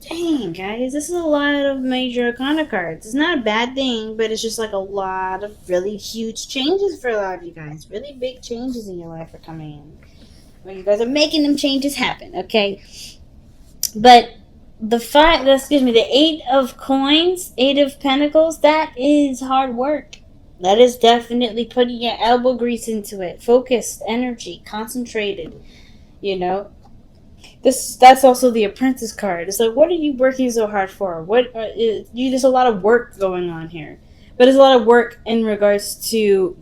Dang, guys, this is a lot of major arcana cards. It's not a bad thing, but it's just like a lot of really huge changes for a lot of you guys. Really big changes in your life are coming in. Well, you guys are making them changes happen, okay? But the 8 of coins, 8 of pentacles, that is hard work. That is definitely putting your elbow grease into it. Focused, energy, concentrated, you know. That's also the apprentice card. It's like, what are you working so hard for? There's a lot of work going on here, but there's a lot of work in regards to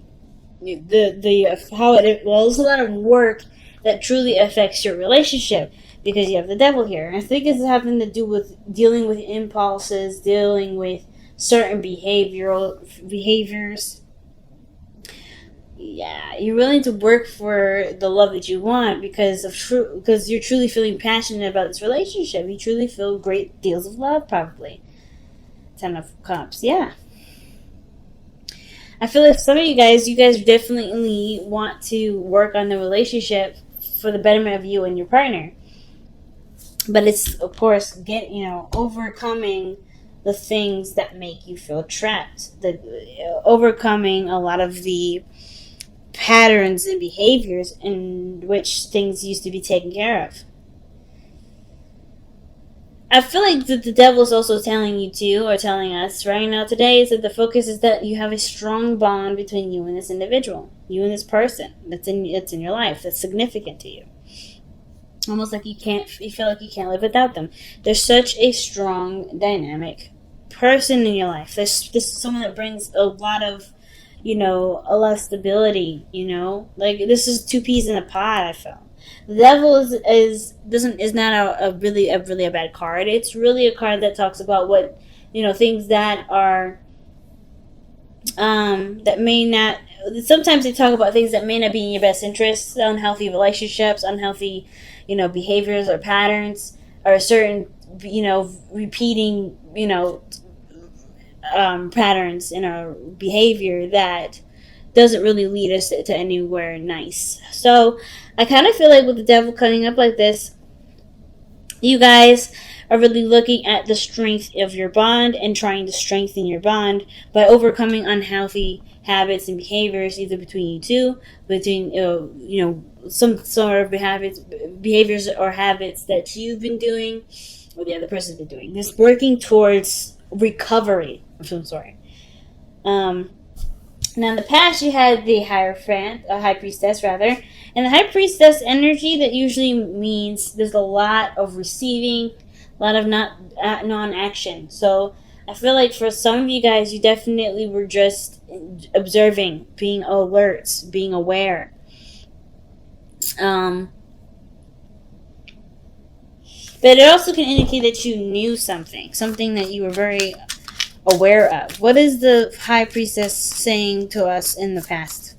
there's a lot of work that truly affects your relationship because you have the devil here. And I think it's having to do with dealing with impulses, dealing with certain behaviors. Yeah, you're willing to work for the love that you want because you're truly feeling passionate about this relationship. You truly feel great deals of love, probably. 10 of Cups, yeah. I feel like some of you guys definitely want to work on the relationship for the betterment of you and your partner. But it's, of course, overcoming the things that make you feel trapped. Overcoming a lot of the patterns and behaviors in which things used to be taken care of. I feel like that the devil is also telling you too, or telling us right now today, is that the focus is that you have a strong bond between you and this individual, you and this person that's in your life, that's significant to you. Almost like you feel like you can't live without them. There's such a strong dynamic person in your life. There's someone that brings a lot of stability, like this is 2 peas in a pod. I feel the devil is not a really a bad card. It's really a card that talks about what things that are that may not. Sometimes they talk about things that may not be in your best interest, unhealthy relationships, unhealthy behaviors or patterns, or certain repeating patterns in our behavior that doesn't really lead us to anywhere nice. So I kind of feel like with the devil coming up like this, you guys are really looking at the strength of your bond and trying to strengthen your bond by overcoming unhealthy habits and behaviors, either between you two, between some sort of behaviors or habits that you've been doing or the other person's been doing. This working towards recovery of some sort. Now in the past you had the high priestess rather, and the high priestess energy, that usually means there's a lot of receiving, a lot of non-action. So I feel like for some of you guys, you definitely were just observing, being alert, being aware. But it also can indicate that you knew something that you were very aware of. What is the high priestess saying to us in the past?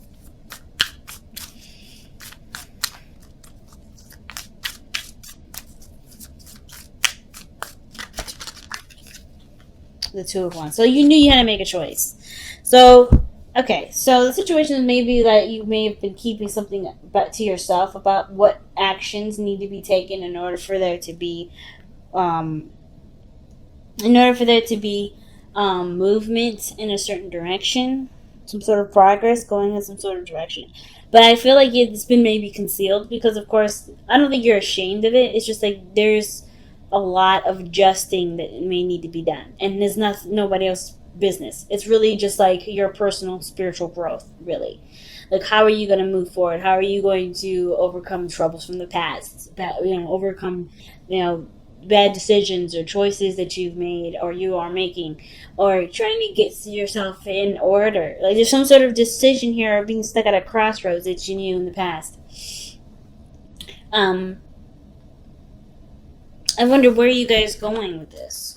The 2 of Wands. So you knew you had to make a choice. So, okay. So the situation is maybe that you may have been keeping something back to yourself about what actions need to be taken in order for there to be, movement in a certain direction, some sort of progress going in some sort of direction. But I feel like it's been maybe concealed because, of course, I don't think you're ashamed of it. It's just like there's a lot of adjusting that may need to be done, and there's nobody else's business. It's really just like your personal spiritual growth, really. Like, how are you going to move forward? How are you going to overcome troubles from the past? Overcome, bad decisions or choices that you've made or you are making, or trying to get yourself in order. Like, there's some sort of decision here of being stuck at a crossroads that you knew in the past. I wonder where you guys going with this.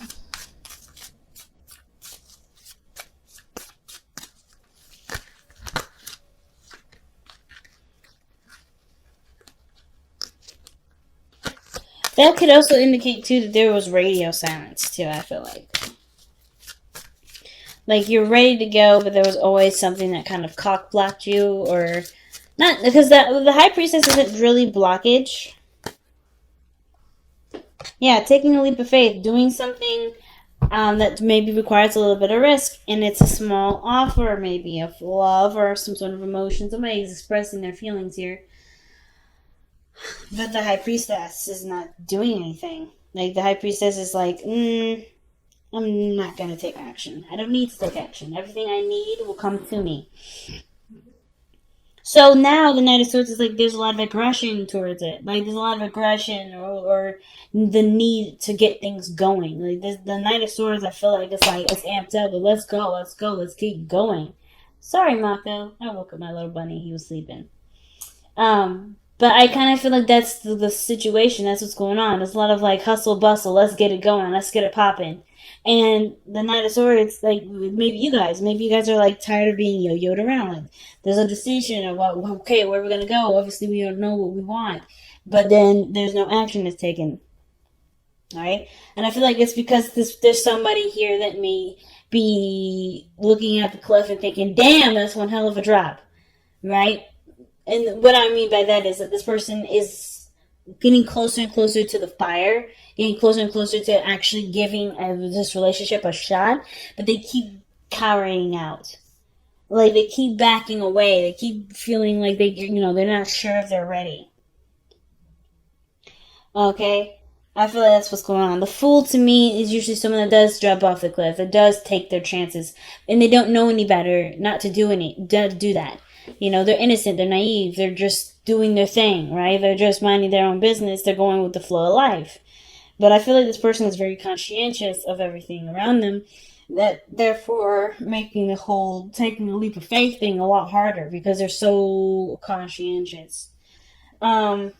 That could also indicate, too, that there was radio silence, too, I feel like. Like, you're ready to go, but there was always something that kind of cock-blocked you, or... Not, because the High Priestess isn't really blockage. Yeah, taking a leap of faith, doing something that maybe requires a little bit of risk, and it's a small offer, maybe of love or some sort of emotion. Somebody's expressing their feelings here, but the high priestess is not doing anything. Like the high priestess is like, I'm not gonna take action. I don't need to take action. Everything I need will come to me. So now the Knight of Swords is like there's a lot of aggression towards it. Like there's a lot of aggression or the need to get things going. Like the Knight of Swords, I feel like it's amped up. But let's go, let's go, let's keep going. Sorry, Mako. I woke up my little bunny. He was sleeping. But I kind of feel like that's the situation. That's what's going on. There's a lot of like hustle bustle. Let's get it going. Let's get it popping. And the Knight of Swords, like maybe you guys are like tired of being yo-yoed around. Like there's a decision of what, okay, where we're gonna go. Obviously, we don't know what we want, but then there's no action that's taken. All right, and I feel like it's because there's somebody here that may be looking at the cliff and thinking, "Damn, that's one hell of a drop," right? And what I mean by that is that this person is getting closer and closer to the fire, getting closer and closer to actually giving this relationship a shot, but they keep cowering out. Like they keep backing away. They keep feeling like they're not sure if they're ready. Okay? I feel like that's what's going on. The fool to me is usually someone that does drop off the cliff, that does take their chances, and they don't know any better not to do that. They're innocent, they're naive, they're just doing their thing, right? They're just minding their own business, they're going with the flow of life. But I feel like this person is very conscientious of everything around them, that therefore making the whole taking a leap of faith thing a lot harder because they're so conscientious. Um,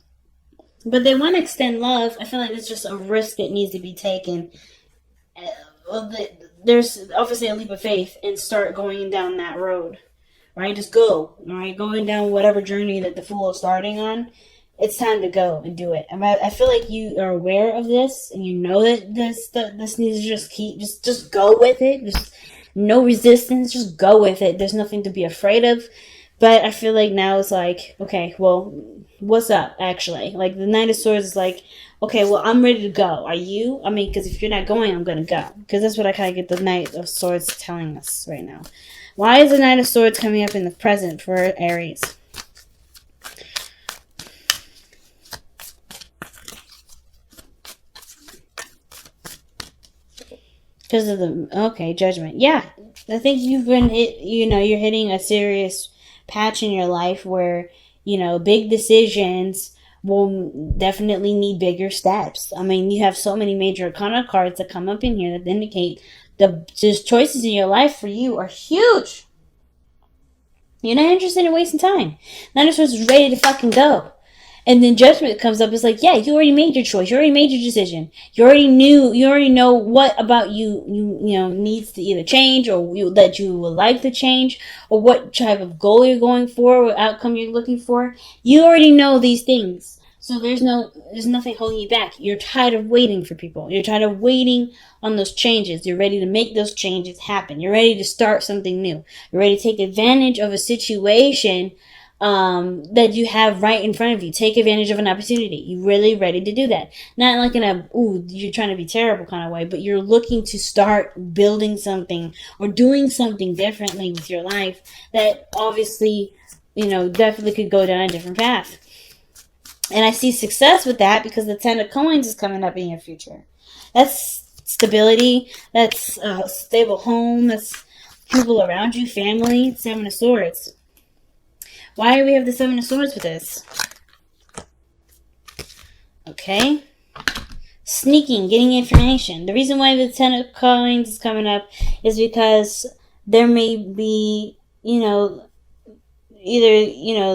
but they want to extend love. I feel like it's just a risk that needs to be taken. Well, there's obviously a leap of faith and start going down that road. Right? Just go. All right? Going down whatever journey that the fool is starting on, it's time to go and do it. I feel like you are aware of this and you know that this needs to just go with it. Just no resistance. Just go with it. There's nothing to be afraid of. But I feel like now it's like, okay, well, what's up, actually? Like, the Knight of Swords is like, okay, well, I'm ready to go. Are you? I mean, because if you're not going, I'm going to go. Because that's what I kind of get the Knight of Swords telling us right now. Why is the Knight of Swords coming up in the present for Aries? Because of Judgment. Yeah, I think you've been you're hitting a serious patch in your life where, big decisions will definitely need bigger steps. I mean, you have so many major arcana cards that come up in here that indicate the just choices in your life for you are huge. You're not interested in wasting time. Nine of Swords is ready to fucking go. And then Judgment comes up. It's like, yeah, you already made your choice. You already made your decision. You already know what about you needs to either change or that you would like to change or what type of goal you're going for, what outcome you're looking for. You already know these things. So there's nothing holding you back. You're tired of waiting for people. You're tired of waiting on those changes. You're ready to make those changes happen. You're ready to start something new. You're ready to take advantage of a situation that you have right in front of you. Take advantage of an opportunity. You're really ready to do that. Not like in you're trying to be terrible kind of way, but you're looking to start building something or doing something differently with your life that obviously, definitely could go down a different path. And I see success with that because the Ten of Coins is coming up in your future. That's stability. That's a stable home. That's people around you, family. Seven of Swords. Why do we have the Seven of Swords with this? Okay. Sneaking, getting information. The reason why the Ten of Coins is coming up is because there may be, either,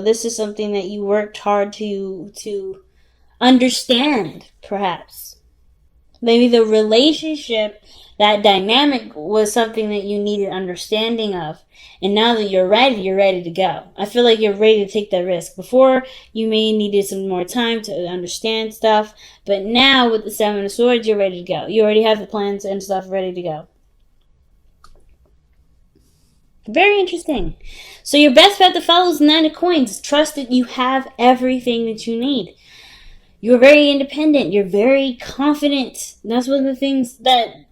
this is something that you worked hard to understand, perhaps. Maybe the relationship, that dynamic was something that you needed understanding of. And now that you're ready to go. I feel like you're ready to take that risk. Before, you may needed some more time to understand stuff. But now, with the Seven of Swords, you're ready to go. You already have the plans and stuff ready to go. Very interesting. So your best bet to follow is Nine of Coins. Trust that you have everything that you need. You're very independent. You're very confident. That's one of the things that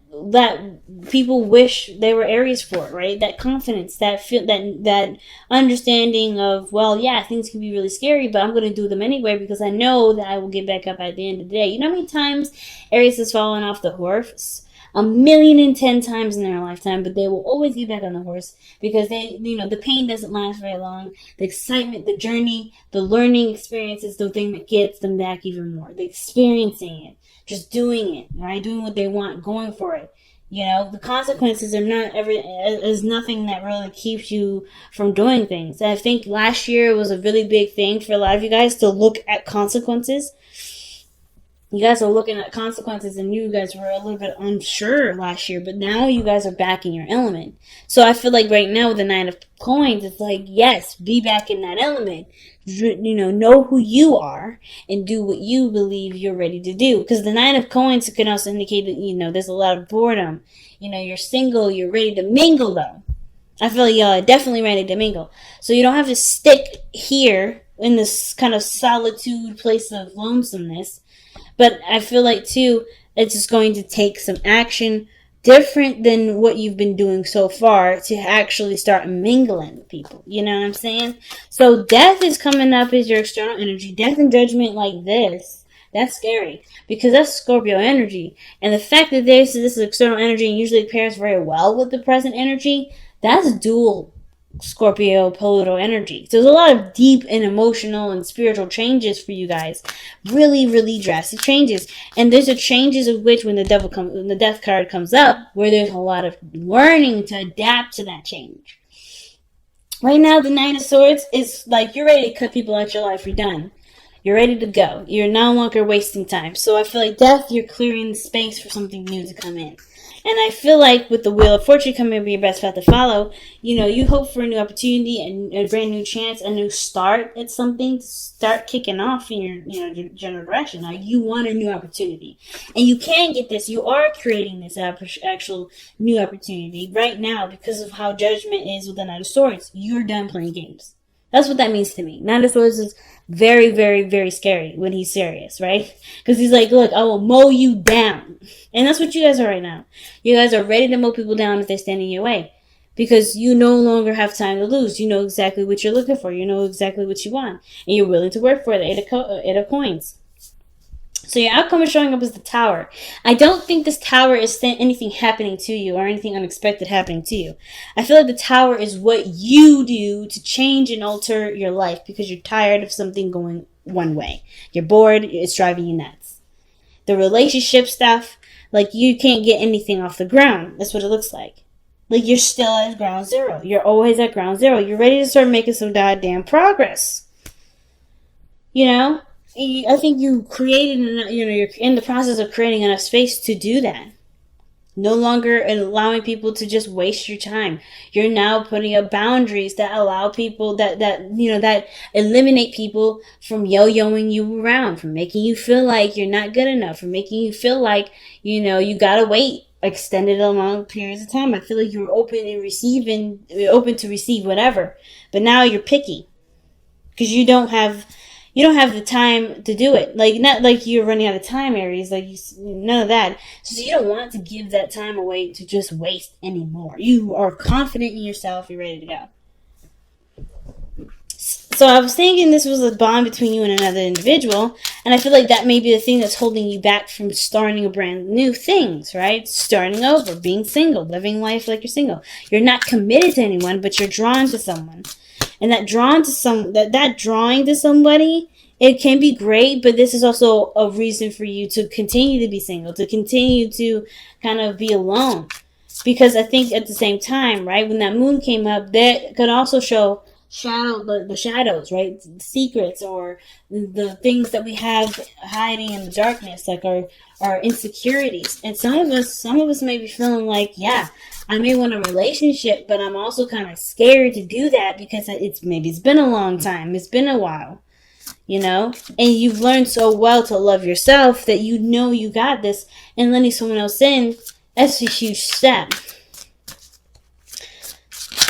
people wish they were Aries for, right? That confidence, that understanding of, well, yeah, things can be really scary, but I'm going to do them anyway because I know that I will get back up at the end of the day. You know how many times Aries has fallen off the horse? 1,010,000 times in their lifetime, but they will always get back on the horse because the pain doesn't last very long. The excitement, the journey, the learning experience is the thing that gets them back even more. The experiencing it, just doing it, right? Doing what they want, going for it. The consequences are not is nothing that really keeps you from doing things. And I think last year was a really big thing for a lot of you guys to look at consequences. You guys are looking at consequences, and you guys were a little bit unsure last year, but now you guys are back in your element. So I feel like right now with the Nine of Coins, it's like, yes, be back in that element. Know who you are and do what you believe you're ready to do. Because the Nine of Coins can also indicate that, there's a lot of boredom. You're single, you're ready to mingle, though. I feel like y'all are definitely ready to mingle. So you don't have to stick here in this kind of solitude place of lonesomeness. But I feel like, too, it's just going to take some action different than what you've been doing so far to actually start mingling with people. You know what I'm saying? So death is coming up as your external energy. Death and judgment like this, that's scary because that's Scorpio energy. And the fact that this external energy and usually pairs very well with the present energy, that's dual Scorpio pivotal energy. So there's a lot of deep and emotional and spiritual changes for you guys. Really, really drastic changes. And there's a changes of which when the death card comes up, where there's a lot of learning to adapt to that change. Right now, the Nine of Swords is like you're ready to cut people out your life. You're done. You're ready to go. You're no longer wasting time. So I feel like death, you're clearing the space for something new to come in. And I feel like with the Wheel of Fortune coming to be your best path to follow, you hope for a new opportunity and a brand new chance, a new start at something to start kicking off in your general direction. Now, you want a new opportunity. And you can get this. You are creating this actual new opportunity right now because of how judgment is with the Knight of Swords. You're done playing games. That's what that means to me. Knight of Swords is very, very, very scary when he's serious, right? Because he's like, look, I will mow you down. And that's what you guys are right now. You guys are ready to mow people down if they're standing in your way. Because you no longer have time to lose. You know exactly what you're looking for. You know exactly what you want. And you're willing to work for it. Eight of Coins. So your outcome is showing up as the Tower. I don't think this Tower is anything happening to you or anything unexpected happening to you. I feel like the Tower is what you do to change and alter your life because you're tired of something going one way. You're bored. It's driving you nuts. The relationship stuff, like you can't get anything off the ground. That's what it looks like. Like you're still at ground zero. You're always at ground zero. You're ready to start making some goddamn progress. I think you created, you're in the process of creating enough space to do that. No longer allowing people to just waste your time. You're now putting up boundaries that allow people that eliminate people from yo-yoing you around, from making you feel like you're not good enough, from making you feel like, you gotta wait extended long periods of time. I feel like you're open to receive whatever. But now you're picky. Because you don't have the time to do it. Like, not like you're running out of time, Aries. Like, none of that. So you don't want to give that time away to just waste anymore. You are confident in yourself. You're ready to go. So I was thinking this was a bond between you and another individual. And I feel like that may be the thing that's holding you back from starting a brand new things, right? Starting over, being single, living life like you're single. You're not committed to anyone, but you're drawn to someone. And that drawing to somebody, it can be great, but this is also a reason for you to continue to be single, to continue to kind of be alone. Because I think at the same time, right, when that moon came up, that could also show the shadows, right? The secrets or the things that we have hiding in the darkness, like our insecurities. And some of us may be feeling like, yeah, I may want a relationship, but I'm also kind of scared to do that because it's been a long time. It's been a while, and you've learned so well to love yourself that you got this, and letting someone else in, that's a huge step.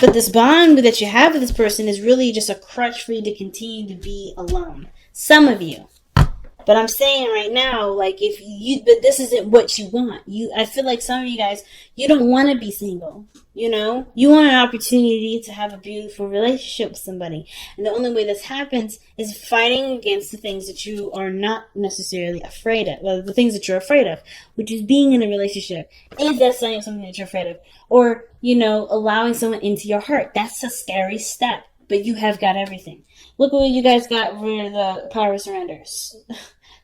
But this bond that you have with this person is really just a crutch for you to continue to be alone. Some of you. But But I'm saying right now, like, but this isn't what you want. I feel like some of you guys, you don't want to be single. You want an opportunity to have a beautiful relationship with somebody. And the only way this happens is fighting against the things that you are not necessarily afraid of. Well, the things that you're afraid of, which is being in a relationship. Is that something that you're afraid of? Or, allowing someone into your heart. That's a scary step. But you have got everything. Look what you guys got for the power of surrenders.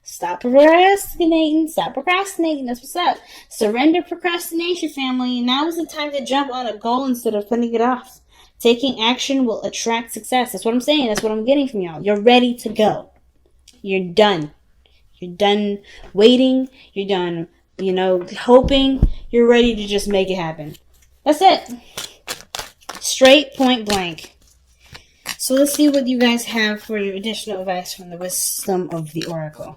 Stop procrastinating. Stop procrastinating. That's what's up. Surrender procrastination, family. Now is the time to jump on a goal instead of putting it off. Taking action will attract success. That's what I'm saying. That's what I'm getting from y'all. You're ready to go. You're done. You're done waiting. You're done, hoping. You're ready to just make it happen. That's it. Straight, point blank. So let's see what you guys have for your additional advice from the wisdom of the oracle.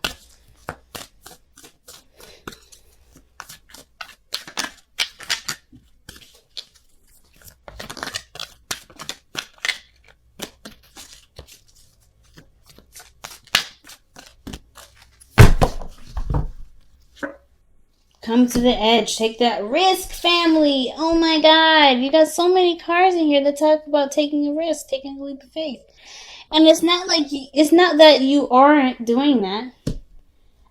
Come to the edge. Take that risk, family. Oh my God. You got so many cards in here that talk about taking a risk, taking a leap of faith. And it's not that you aren't doing that.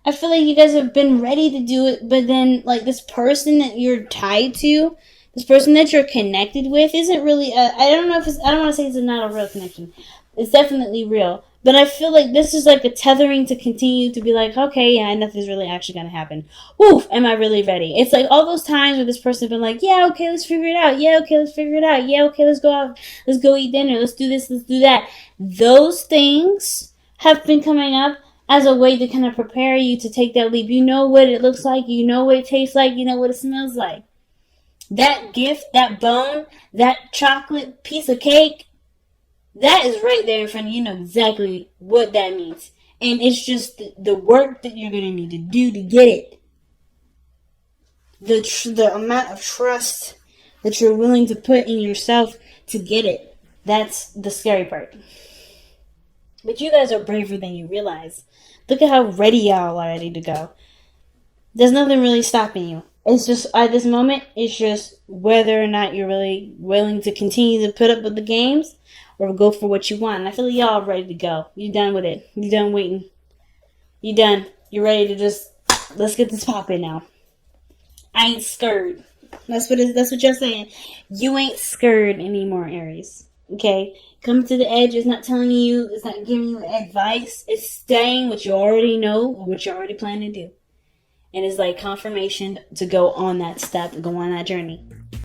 I feel like you guys have been ready to do it, but then, like, this person that you're tied to, this person that you're connected with, isn't really, I don't want to say it's not a real connection. It's definitely real. But I feel like this is like a tethering to continue to be like, okay, yeah, nothing's really actually going to happen. Oof, am I really ready? It's like all those times where this person has been like, yeah, okay, let's figure it out. Yeah, okay, let's figure it out. Yeah, okay, let's go out. Let's go eat dinner. Let's do this. Let's do that. Those things have been coming up as a way to kind of prepare you to take that leap. You know what it looks like. You know what it tastes like. You know what it smells like. That gift, that bone, that chocolate piece of cake, that is right there in front of you. You know exactly what that means. And it's just the work that you're going to need to do to get it. The amount of trust that you're willing to put in yourself to get it. That's the scary part. But you guys are braver than you realize. Look at how ready y'all are ready to go. There's nothing really stopping you. It's just, at this moment, it's just whether or not you're really willing to continue to put up with the games or go for what you want. And I feel like y'all are ready to go. You're done with it. You're done waiting. You're done. You're ready to just, let's get this popping now. I ain't scared. That's what you're saying. You ain't scared anymore, Aries. Okay? Coming to the edge is not telling you, it's not giving you advice. It's saying what you already know or what you already plan to do. And it's like confirmation to go on that step, go on that journey.